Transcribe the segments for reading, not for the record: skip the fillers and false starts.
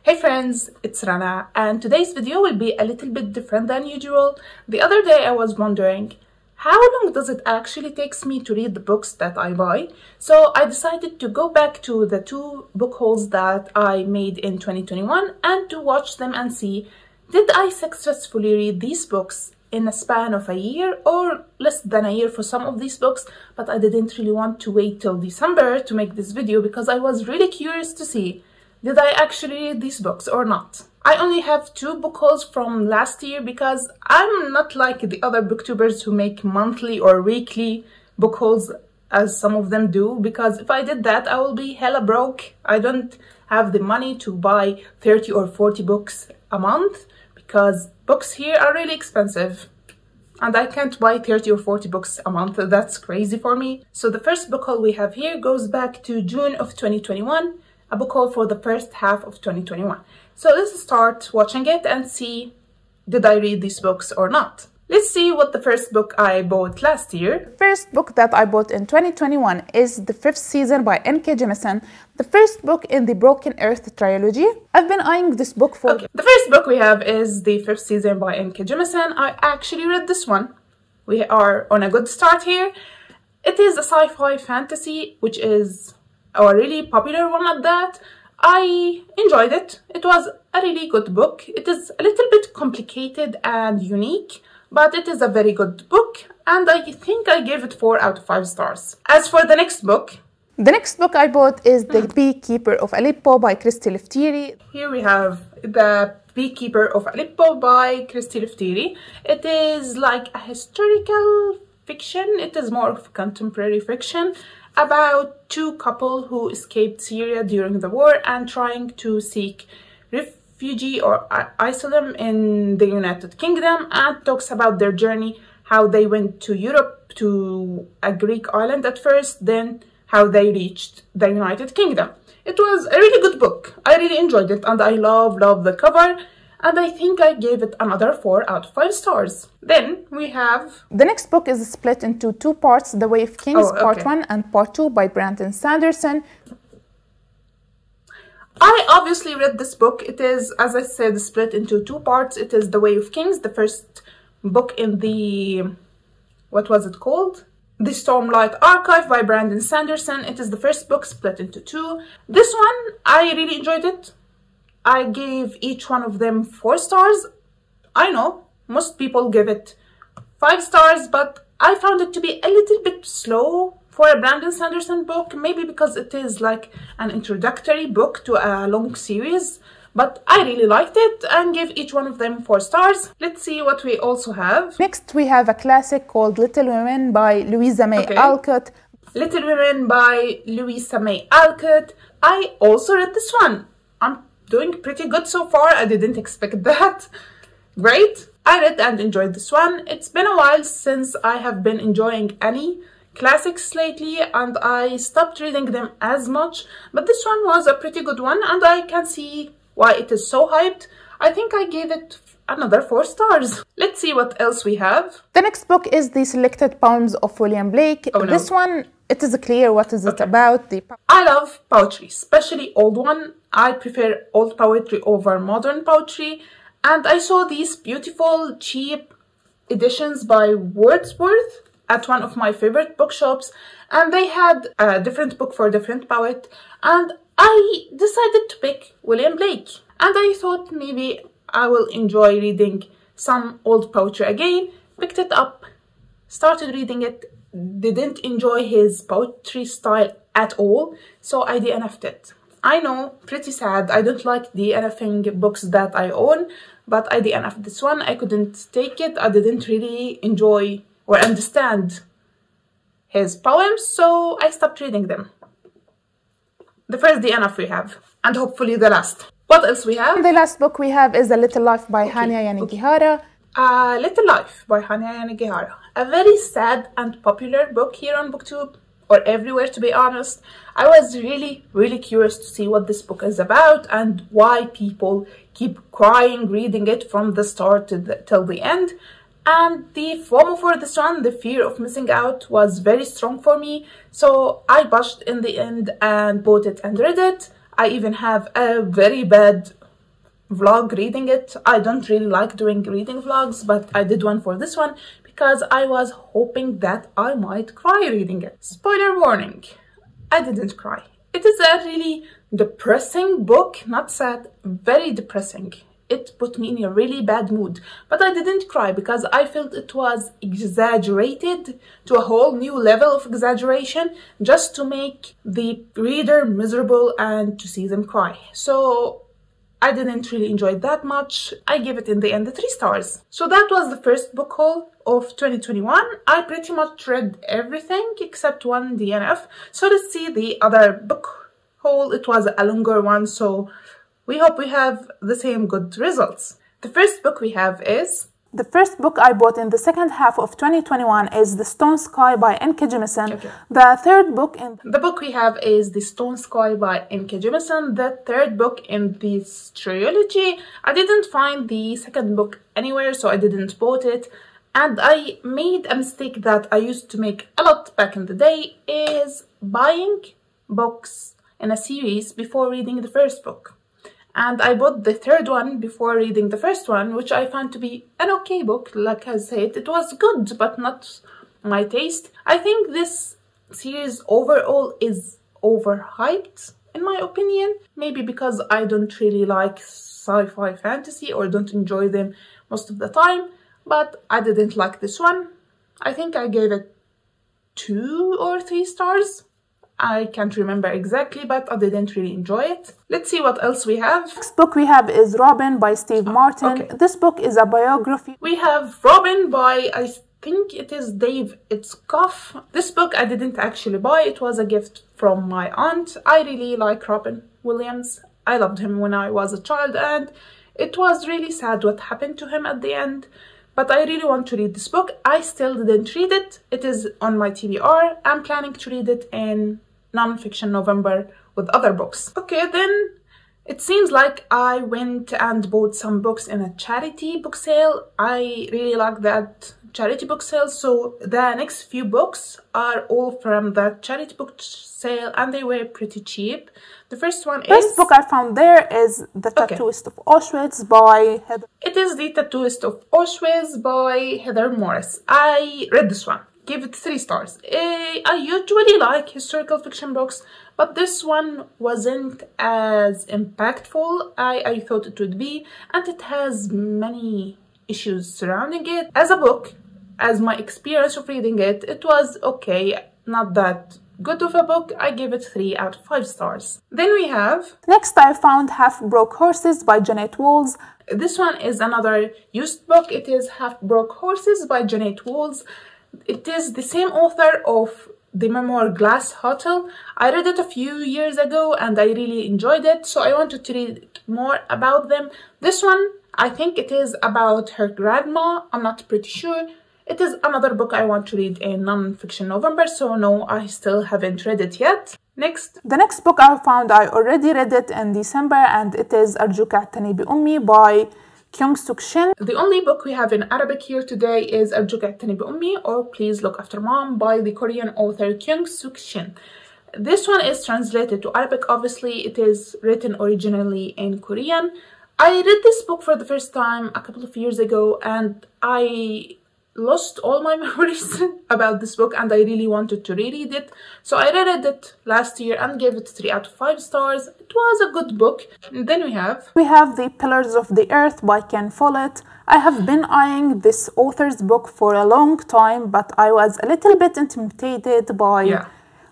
Hey friends, it's Rana, and today's video will be a little bit different than usual. The other day I was wondering, how long does it actually takes me to read the books that I buy? So I decided to go back to the 2 book hauls that I made in 2021 and to watch them and see, did I successfully read these books in a span of a year or less than a year for some of these books. But I didn't really want to wait till December to make this video because I was really curious to see, did I actually read these books or not? I only have 2 book hauls from last year because I'm not like the other booktubers who make monthly or weekly book hauls as some of them do, because if I did that I will be hella broke. I don't have the money to buy 30 or 40 books a month because books here are really expensive and I can't buy 30 or 40 books a month. That's crazy for me. So the first book haul we have here goes back to June of 2021. A book haul for the first half of 2021. So let's start watching it and see, did I read these books or not? Let's see what the first book I bought last year. The first book that I bought in 2021 is The Fifth Season by N.K. Jemisin, the first book in the Broken Earth trilogy. I've been eyeing this book for... The first book we have is The Fifth Season by N.K. Jemisin. I actually read this one. We are on a good start here. It is a sci-fi fantasy, which is a really popular one at that. I enjoyed it. It was a really good book. It is a little bit complicated and unique, but it is a very good book, and I think I gave it 4 out of 5 stars. As for the next book I bought is The Beekeeper of Aleppo by Christy Leftiri. Here we have The Beekeeper of Aleppo by Christy Leftiri. It is like a historical fiction. It is more of contemporary fiction about 2 couples who escaped Syria during the war and trying to seek refugee or asylum in the United Kingdom, and talks about their journey, how they went to Europe, to a Greek island at first, then how they reached the United Kingdom. It was a really good book. I really enjoyed it and I love the cover. And I think I gave it another 4 out of 5 stars. Then we have... The next book is split into 2 parts, The Way of Kings, Part 1 and Part 2 by Brandon Sanderson. I obviously read this book. It is, as I said, split into 2 parts. It is The Way of Kings, the first book in the... what was it called? The Stormlight Archive by Brandon Sanderson. It is the first book split into 2. This one, I really enjoyed it. I gave each one of them 4 stars. I know most people give it 5 stars, but I found it to be a little bit slow for a Brandon Sanderson book, maybe because it is like an introductory book to a long series, but I really liked it and gave each one of them 4 stars. Let's see what we also have. Next we have a classic called Little Women by Louisa May Alcott. Little Women by Louisa May Alcott. I also read this one. I'm doing pretty good so far. I didn't expect that. Great. I read and enjoyed this one. It's been a while since I have been enjoying any classics lately and I stopped reading them as much, but this one was a pretty good one and I can see why it is so hyped. I think I gave it another 4 stars. Let's see what else we have. The next book is The Selected Poems of William Blake. This one, it is clear what is it about. I love poetry, especially old one. I prefer old poetry over modern poetry, and I saw these beautiful cheap editions by Wordsworth at one of my favorite bookshops, and they had a different book for a different poet, and I decided to pick William Blake, and I thought maybe I will enjoy reading some old poetry again. Picked it up, started reading it, didn't enjoy his poetry style at all, so I DNF'd it. I know, pretty sad. I don't like DNFing books that I own, but I DNF'd this one. I couldn't take it. I didn't really enjoy or understand his poems, so I stopped reading them. The first DNF we have, and hopefully the last. What else we have? The last book we have is A Little Life by Hanya Yanagihara. A Little Life by Hanya Yanagihara. A very sad and popular book here on BookTube, or everywhere to be honest. I was really curious to see what this book is about and why people keep crying reading it from the start till the end. And the FOMO for this one, the fear of missing out, was very strong for me. So I botched in the end and bought it and read it. I even have a very bad vlog reading it. I don't really like doing reading vlogs, but I did one for this one because I was hoping that I might cry reading it. Spoiler warning, I didn't cry. It is a really depressing book, not sad, very depressing. It put me in a really bad mood, but I didn't cry because I felt it was exaggerated to a whole new level of exaggeration just to make the reader miserable and to see them cry. So I didn't really enjoy it that much. I gave it in the end 3 stars. So that was the first book haul of 2021. I pretty much read everything except one DNF. So let's see the other book haul. It was a longer one, so we hope we have the same good results. The first book we have is... The first book I bought in the second half of 2021 is The Stone Sky by N.K. Jemisin. Okay. The third book in... The book we have is The Stone Sky by N.K. Jemisin, the third book in this trilogy. I didn't find the second book anywhere, so I didn't bought it. And I made a mistake that I used to make a lot back in the day, is buying books in a series before reading the first book. And I bought the third one before reading the first one, which I found to be an okay book. Like I said, it was good, but not my taste. I think this series overall is overhyped, in my opinion. Maybe because I don't really like sci-fi fantasy or don't enjoy them most of the time. But I didn't like this one. I think I gave it 2 or 3 stars. I can't remember exactly, but I didn't really enjoy it. Let's see what else we have. Next book we have is Robin by Steve Martin. Okay. This book is a biography. We have Robin by, I think it is Dave Itzkoff. This book I didn't actually buy. It was a gift from my aunt. I really like Robin Williams. I loved him when I was a child, and it was really sad what happened to him at the end. But I really want to read this book. I still didn't read it. It is on my TBR. I'm planning to read it in non-fiction November with other books. Okay, then it seems like I went and bought some books in a charity book sale. I really like that charity book sale, so the next few books are all from that charity book sale, and they were pretty cheap. The first one is... First book I found there is The Tattooist of Auschwitz by Heather. It is The Tattooist of Auschwitz by Heather Morris. I read this one. Give it 3 stars. I usually like historical fiction books, but this one wasn't as impactful I thought it would be, and it has many issues surrounding it. As a book, as my experience of reading it, it was okay, not that good of a book. I give it 3 out of 5 stars. Then we have... Next I found Half Broke Horses by Jeanette Walls. This one is another used book. It is Half Broke Horses by Jeanette Walls. It is the same author of the memoir Glass Hotel. I read it a few years ago and I really enjoyed it, so I wanted to read more about them. This one, I think it is about her grandma. I'm not pretty sure. It is another book I want to read in non-fiction November, so no, I still haven't read it yet. Next. The next book I found, I already read it in December, and it is Arjuka Atani Bi Ummi by Kyung-Suk Shin. The only book we have in Arabic here today is Arjuka Atani Bi Ummi, or Please Look After Mom by the Korean author Kyung-Suk Shin. This one is translated to Arabic, obviously. It is written originally in Korean. I read this book for the first time a couple of years ago, and I lost all my memories about this book, and I really wanted to reread it. So I reread it last year and gave it 3 out of 5 stars. It was a good book. And then we have The Pillars of the Earth by Ken Follett. I have been eyeing this author's book for a long time, but I was a little bit intimidated by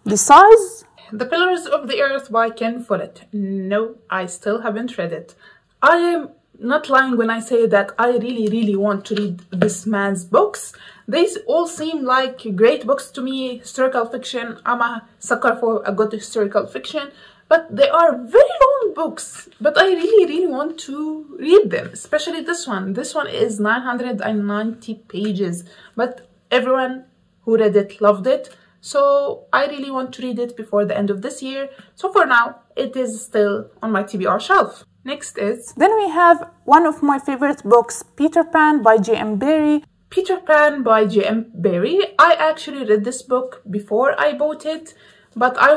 the size. The Pillars of the Earth by Ken Follett. No, I still haven't read it. I am not lying when I say that I really want to read this man's books. They all seem like great books to me. Historical fiction, I'm a sucker for a good historical fiction, but they are very long books. But I really want to read them, especially this one. This one is 990 pages, but everyone who read it loved it. So I really want to read it before the end of this year. So for now, it is still on my TBR shelf. Next is... Then we have one of my favorite books, Peter Pan by J.M. Barrie. Peter Pan by J.M. Barrie. I actually read this book before I bought it, but I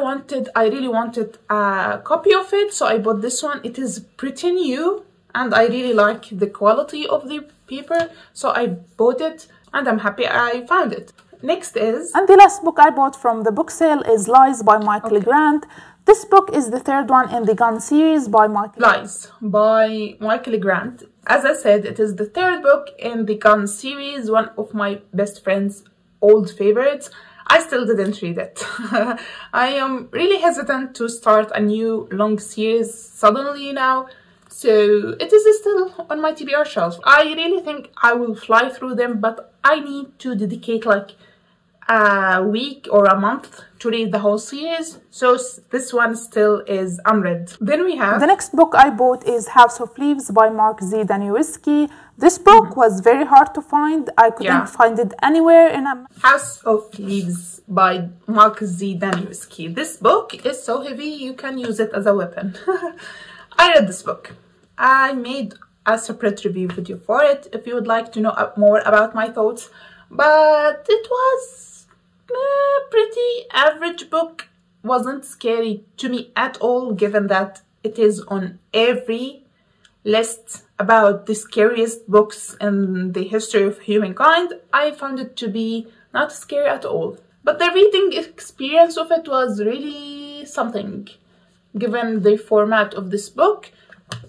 really wanted a copy of it, so I bought this one. It is pretty new, and I really like the quality of the paper, so I bought it and I'm happy I found it. Next is... And the last book I bought from the book sale is Lies by Michael Grant. This book is the third one in the Gun series by Michael. Lies by Michael Grant. As I said, it is the third book in the Gun series, one of my best friend's old favorites. I still didn't read it. I am really hesitant to start a new long series suddenly now, so it is still on my TBR shelf. I really think I will fly through them, but I need to dedicate like a week or a month to read the whole series, so this one still is unread. Then we have... The next book I bought is House of Leaves by Mark Z. Danielewski. This book was very hard to find. I couldn't find it anywhere in a... House of Leaves by Mark Z. Danielewski. This book is so heavy you can use it as a weapon. I read this book. I made a separate review video for it if you would like to know more about my thoughts, but it was pretty average book. Wasn't scary to me at all, given that it is on every list about the scariest books in the history of humankind. I found it to be not scary at all, but the reading experience of it was really something. Given the format of this book,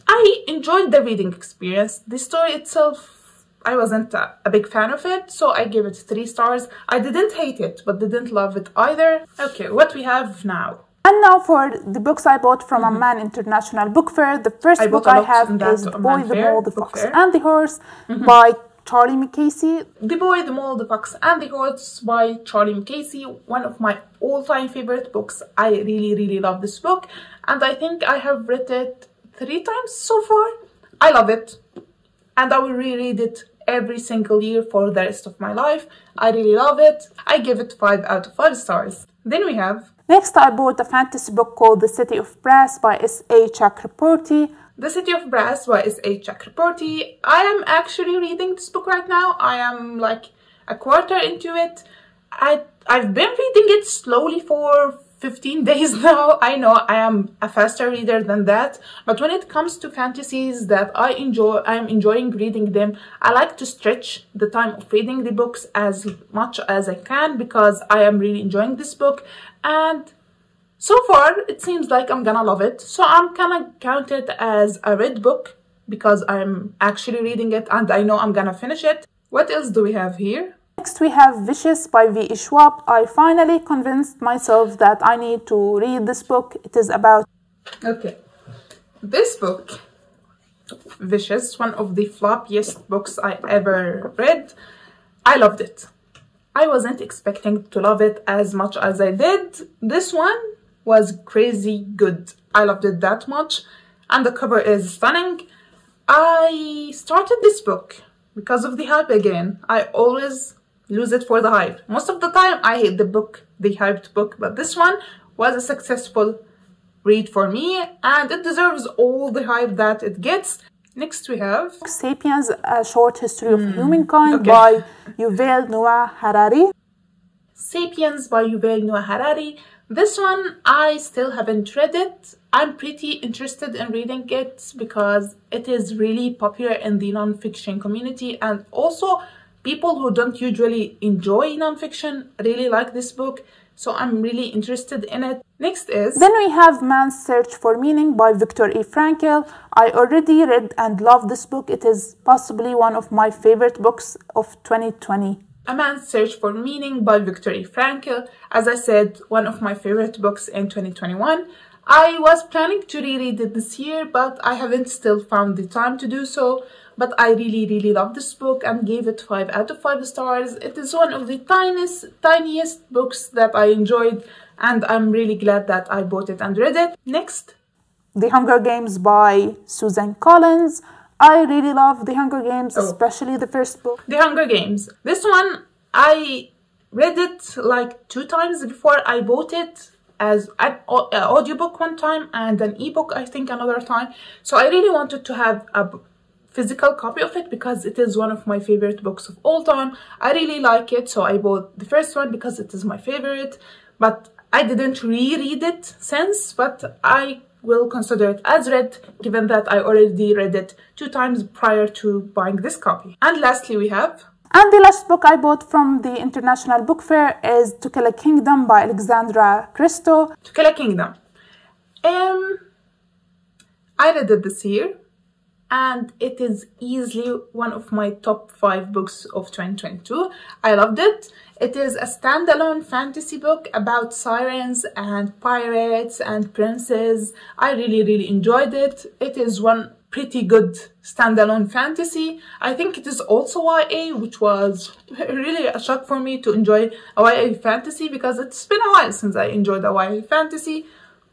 I enjoyed the reading experience. The story itself, I wasn't a big fan of it, so I gave it 3 stars. I didn't hate it, but didn't love it either. Okay, what we have now? And now for the books I bought from Amman International Book Fair. The first book I have is The Boy, the Mole, the Fox and the Horse by Charlie Mackesy. The Boy, the Mole, the Fox and the Horse by Charlie Mackesy. One of my all-time favorite books. I really love this book, and I think I have read it 3 times so far. I love it, and I will reread it every single year for the rest of my life. I really love it. I give it 5 out of 5 stars. Then we have... Next, I bought a fantasy book called The City of Brass by S.A. Chakraborty. The City of Brass by S.A. Chakraborty. I am actually reading this book right now. I am like a quarter into it. I've been reading it slowly for 15 days now. I know I am a faster reader than that, but when it comes to fantasies that I'm enjoying reading them. I like to stretch the time of reading the books as much as I can because I am really enjoying this book, and so far it seems like I'm gonna love it, so I'm gonna count it as a read book because I'm actually reading it and I know I'm gonna finish it. What else do we have here? Next we have Vicious by V.E. Schwab. I finally convinced myself that I need to read this book. It is about... Okay, this book, Vicious, one of the floppiest books I ever read. I loved it. I wasn't expecting to love it as much as I did. This one was crazy good. I loved it that much, and the cover is stunning. I started this book because of the hype again. I always lose it for the hype. Most of the time I hate the hyped book, but this one was a successful read for me and it deserves all the hype that it gets. Next we have Sapiens, A Short History of Humankind by Yuval Noah Harari. Sapiens by Yuval Noah Harari. This one I still haven't read it. I'm pretty interested in reading it because it is really popular in the non-fiction community, and also people who don't usually enjoy non-fiction really like this book, so I'm really interested in it. Next is... Then we have Man's Search for Meaning by Viktor E. Frankl. I already read and love this book. It is possibly one of my favorite books of 2020. A Man's Search for Meaning by Viktor E. Frankl. As I said, one of my favorite books in 2021. I was planning to reread it this year, but I haven't still found the time to do so. But I really love this book and gave it 5 out of 5 stars. It is one of the tiniest books that I enjoyed, and I'm really glad that I bought it and read it. Next, The Hunger Games by Susan Collins. I really love The Hunger Games, especially the first book. The Hunger Games. This one, I read it like 2 times before I bought it, as an audiobook one time and an ebook I think another time. So I really wanted to have a physical copy of it because it is one of my favorite books of all time. I really like it, so I bought the first one because it is my favorite, but I didn't reread it since, but I will consider it as read, given that I already read it 2 times prior to buying this copy. And lastly, we have... And the last book I bought from the International Book Fair is To Kill a Kingdom by Alexandra Christo. To Kill a Kingdom. I read it this year, and it is easily one of my top 5 books of 2022. I loved it. It is a standalone fantasy book about sirens and pirates and princes. I really enjoyed it. It is one pretty good standalone fantasy. I think it is also YA, which was really a shock for me to enjoy a YA fantasy, because it's been a while since I enjoyed a YA fantasy.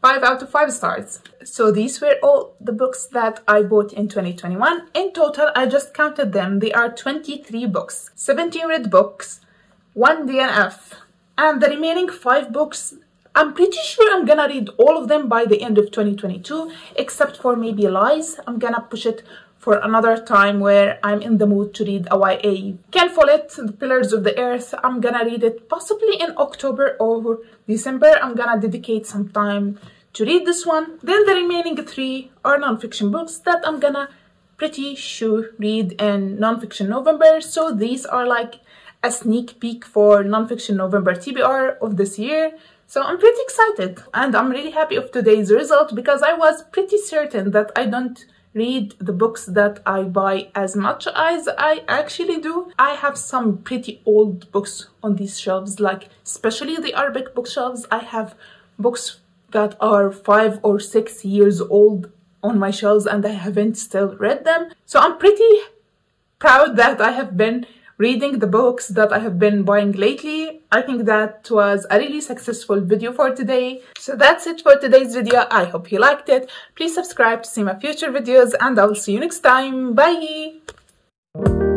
5 out of 5 stars. So these were all the books that I bought in 2021. In total, I just counted them. They are 23 books, 17 read books, 1 DNF, and the remaining 5 books, I'm pretty sure I'm gonna read all of them by the end of 2022, except for maybe Lies. I'm gonna push it for another time where I'm in the mood to read a YA. Can Follett, The Pillars of the Earth, I'm gonna read it possibly in October or December. I'm gonna dedicate some time to read this one. Then the remaining 3 are non-fiction books that I'm gonna pretty sure read in non-fiction November. So these are like a sneak peek for non-fiction November TBR of this year. So I'm pretty excited, and I'm really happy of today's result, because I was pretty certain that I don't read the books that I buy as much as I actually do. I have some pretty old books on these shelves, like especially the Arabic bookshelves. I have books that are 5 or 6 years old on my shelves and I haven't still read them. So I'm pretty proud that I have been reading the books that I have been buying lately. I think that was a really successful video for today. So that's it for today's video. I hope you liked it. Please subscribe to see my future videos, and I'll see you next time. Bye!